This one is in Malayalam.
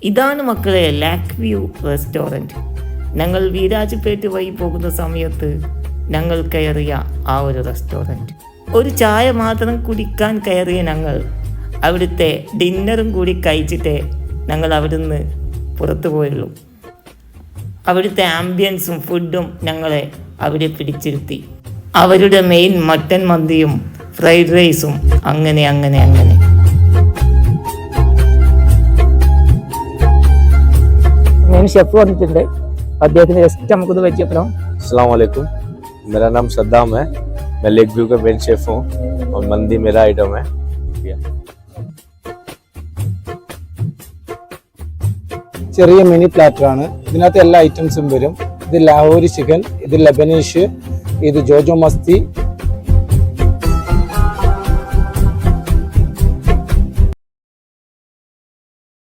ഇതാണ് മക്കളെ ലാക്ക് വ്യൂ റെസ്റ്റോറൻറ്റ്. ഞങ്ങൾ വീരാജ്പേട്ട് വഴി പോകുന്ന സമയത്ത് ഞങ്ങൾ കയറിയ ആ ഒരു റെസ്റ്റോറൻറ്റ്. ഒരു ചായ മാത്രം കുടിക്കാൻ കയറിയ ഞങ്ങൾ അവിടുത്തെ ഡിന്നറും കൂടി കഴിച്ചിട്ടേ ഞങ്ങൾ അവിടുന്ന് പുറത്തു പോയുള്ളൂ. അവിടുത്തെ ആംബിയൻസും ഫുഡും ഞങ്ങളെ അവിടെ പിടിച്ചിരുത്തി. അവരുടെ മെയിൻ മട്ടൻ മന്തിയും ഫ്രൈഡ് റൈസും അങ്ങനെ അങ്ങനെ അങ്ങനെ. മെയിൻ ഷെഫ് വന്നിട്ടുണ്ട്, അദ്ദേഹത്തിന് ജസ്റ്റ് നമുക്കൊന്ന് പരിചയപ്പെടാം. अस्सलाम वालेकुम, मेरा नाम सद्दाम है। मैं लेक व्यू का मेन शेफ हूँ और मंदी मेरा आइटम है। ചെറിയ മിനി പ്ലാറ്ററാണ്. ഇതിനകത്ത് എല്ലാ ഐറ്റംസും വരും. ഇത് ലാഹോരി ചിക്കൻ, ഇത് ലെബനീഷ്, ഇത് ജോജോ മസ്തി,